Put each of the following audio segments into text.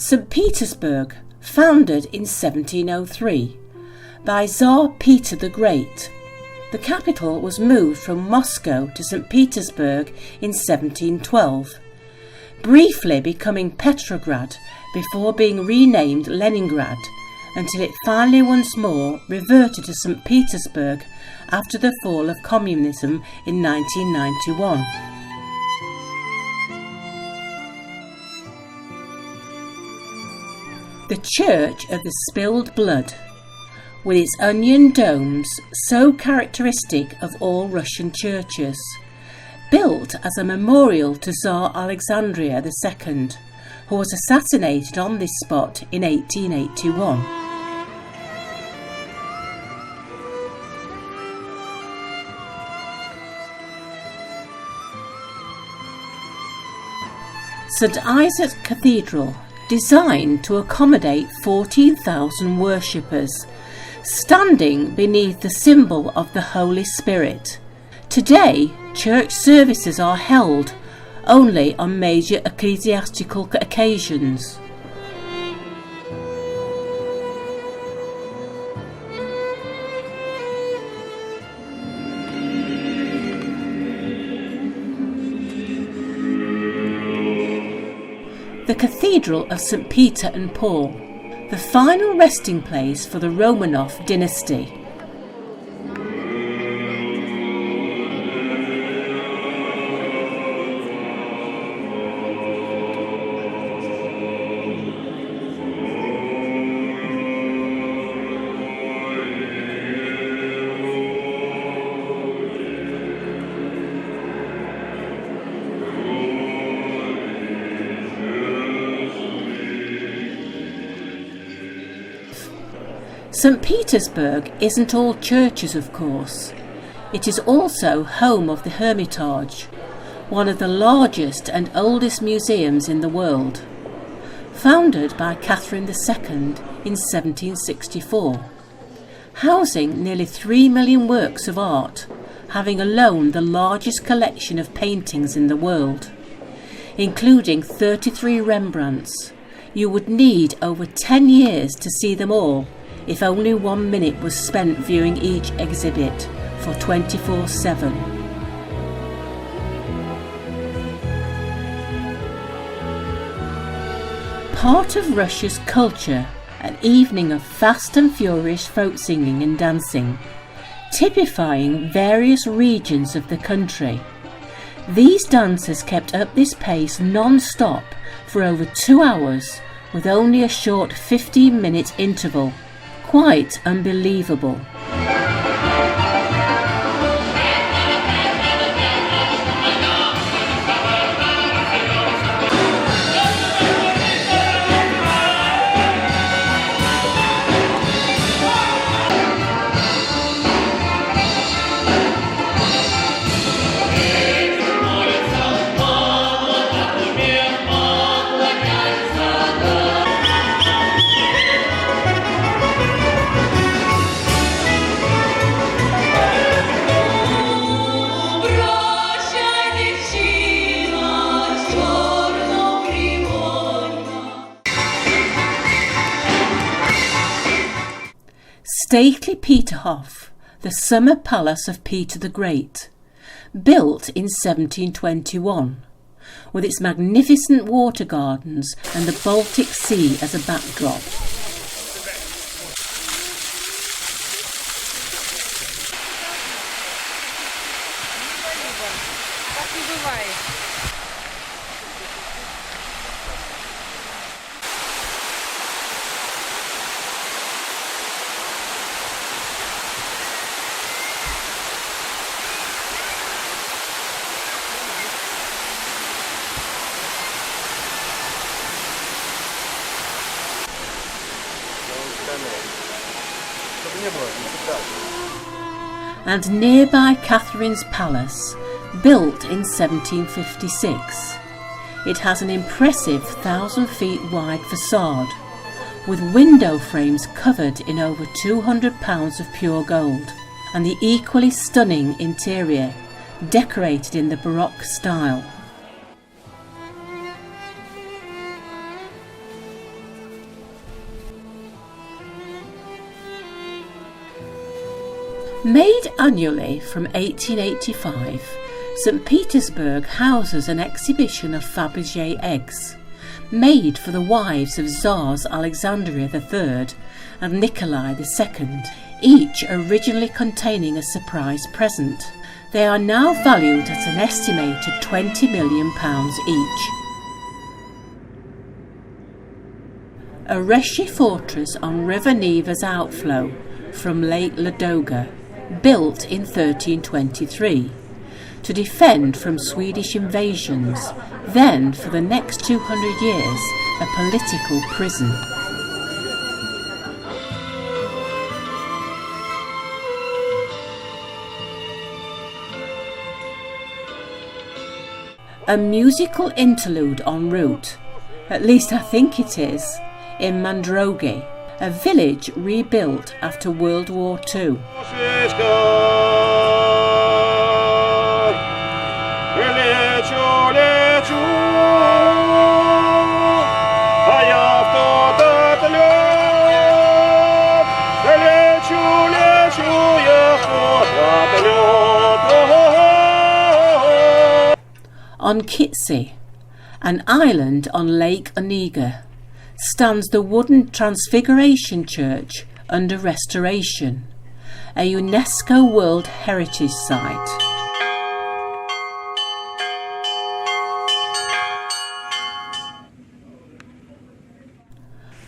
St Petersburg, founded in 1703 by Tsar Peter the Great. The capital was moved from Moscow to St Petersburg in 1712, briefly becoming Petrograd before being renamed Leningrad, until it finally once more reverted to St Petersburg after the fall of communism in 1991. The Church of the Spilled Blood, with its onion domes so characteristic of all Russian churches, built as a memorial to Tsar Alexandria II, who was assassinated on this spot in 1881. St Isaac's Cathedral, designed to accommodate 14,000 worshippers, standing beneath the symbol of the Holy Spirit. Today, church services are held only on major ecclesiastical occasions. The Cathedral of St Peter and Paul, the final resting place for the Romanov dynasty. St Petersburg isn't all churches, of course. It is also home of the Hermitage, one of the largest and oldest museums in the world. Founded by Catherine II in 1764, housing nearly 3 million works of art, having alone the largest collection of paintings in the world, including 33 Rembrandts. You would need over 10 years to see them all, if only 1 minute was spent viewing each exhibit for 24/7. Part of Russia's culture, an evening of fast and furious folk singing and dancing, typifying various regions of the country. These dancers kept up this pace non-stop for over 2 hours, with only a short 15-minute interval. Quite unbelievable. Stately Peterhof, the summer palace of Peter the Great, built in 1721, with its magnificent water gardens and the Baltic Sea as a backdrop. And nearby Catherine's Palace, built in 1756. It has an impressive 1,000 feet wide facade, with window frames covered in over £200 of pure gold, and the equally stunning interior, decorated in the Baroque style. Made annually from 1885, St Petersburg houses an exhibition of Fabergé eggs, made for the wives of Tsars Alexander III and Nikolai II, each originally containing a surprise present. They are now valued at an estimated £20 million each. A Reshi fortress on River Neva's outflow from Lake Ladoga, built in 1323, to defend from Swedish invasions, then for the next 200 years a political prison. A musical interlude en route, at least I think it is, in Mandrogi, a village rebuilt after World War II. On Kitsi, an island on Lake Onega, stands the wooden Transfiguration Church under restoration, a UNESCO World Heritage Site.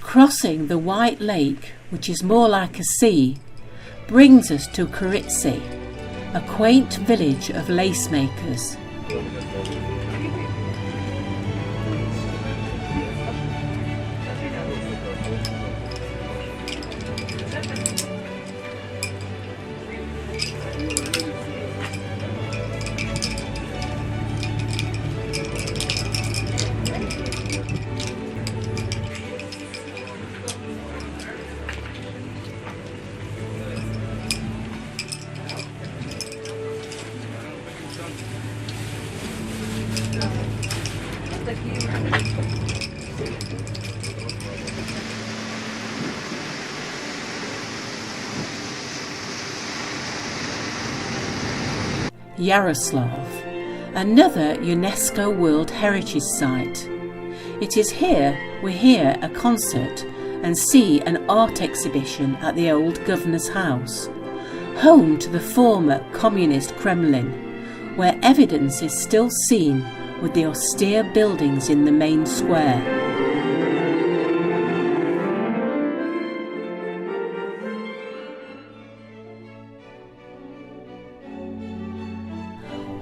Crossing the White Lake, which is more like a sea, brings us to Kuritsi, a quaint village of lace makers. Yaroslav, another UNESCO World Heritage Site. It is here we hear a concert and see an art exhibition at the old Governor's House, home to the former communist Kremlin, where evidence is still seen with the austere buildings in the main square.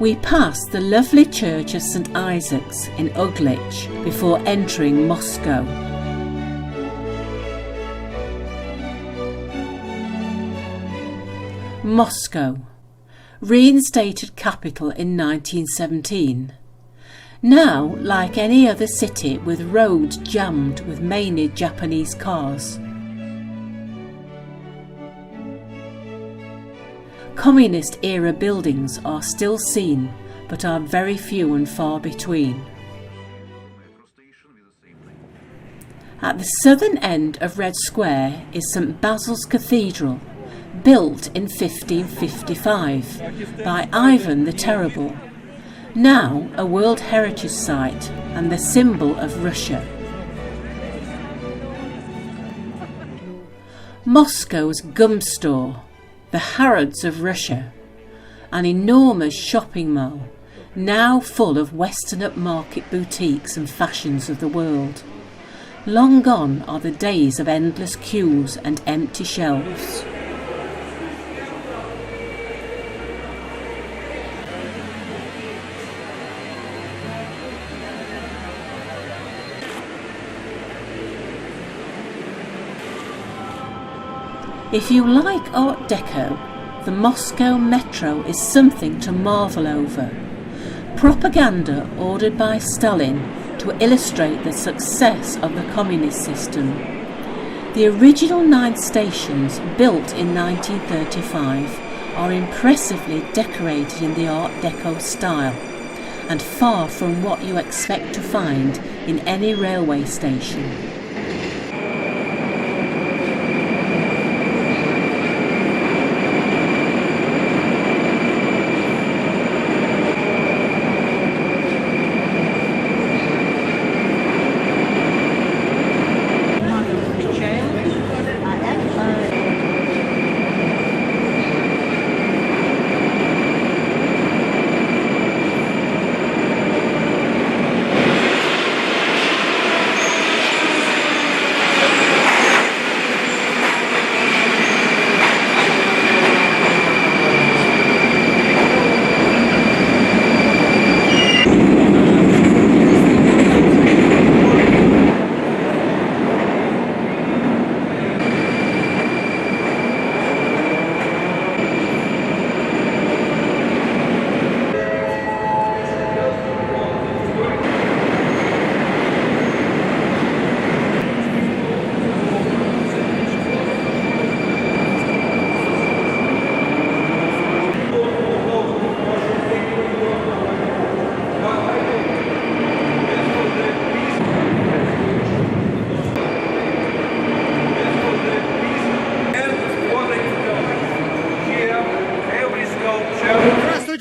We pass the lovely church of St Isaac's in Uglich before entering Moscow. Moscow, reinstated capital in 1917. Now like any other city with roads jammed with mainly Japanese cars. Communist-era buildings are still seen, but are very few and far between. At the southern end of Red Square is St Basil's Cathedral, built in 1555 by Ivan the Terrible, now a World Heritage Site and the symbol of Russia. Moscow's gum store, the Harrods of Russia, an enormous shopping mall, now full of Western upmarket boutiques and fashions of the world. Long gone are the days of endless queues and empty shelves. If you like Art Deco, the Moscow Metro is something to marvel over. Propaganda ordered by Stalin to illustrate the success of the communist system. The original 9 stations, built in 1935, are impressively decorated in the Art Deco style, and far from what you expect to find in any railway station.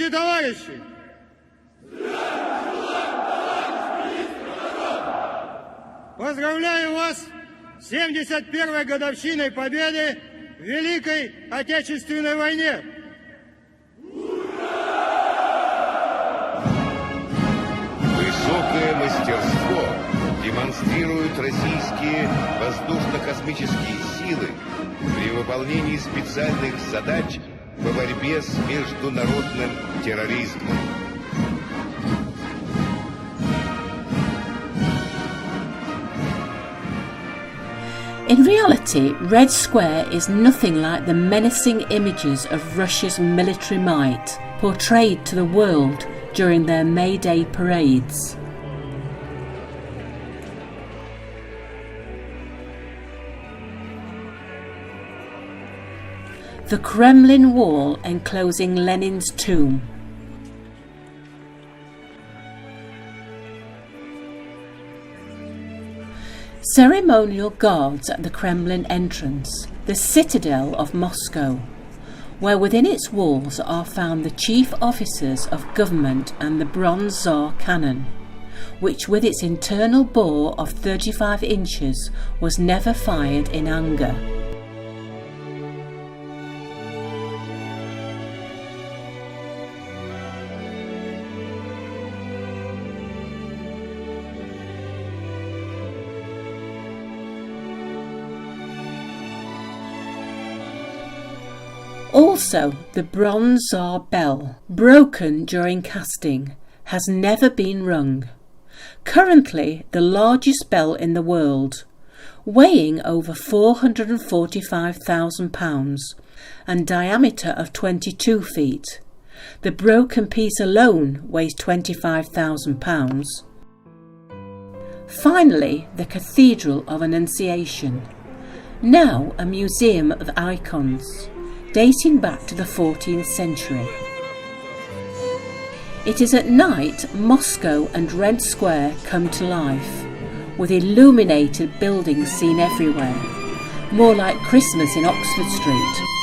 Здравствуйте, товарищи! Поздравляю вас с 71-й годовщиной победы в Великой Отечественной войне! Высокое мастерство демонстрируют российские воздушно-космические силы при выполнении специальных задач по борьбе с международным терроризмом. In reality, Red Square is nothing like the menacing images of Russia's military might portrayed to the world during their May Day parades. The Kremlin wall enclosing Lenin's tomb. Ceremonial guards at the Kremlin entrance, the citadel of Moscow, where within its walls are found the chief officers of government and the bronze Tsar cannon, which with its internal bore of 35 inches was never fired in anger. Also, the bronze Tsar bell, broken during casting, has never been rung. Currently the largest bell in the world, weighing over 445,000 pounds and diameter of 22 feet. The broken piece alone weighs 25,000 pounds. Finally, the Cathedral of Annunciation, now a museum of icons, dating back to the 14th century. It is at night Moscow and Red Square come to life, with illuminated buildings seen everywhere, more like Christmas in Oxford Street.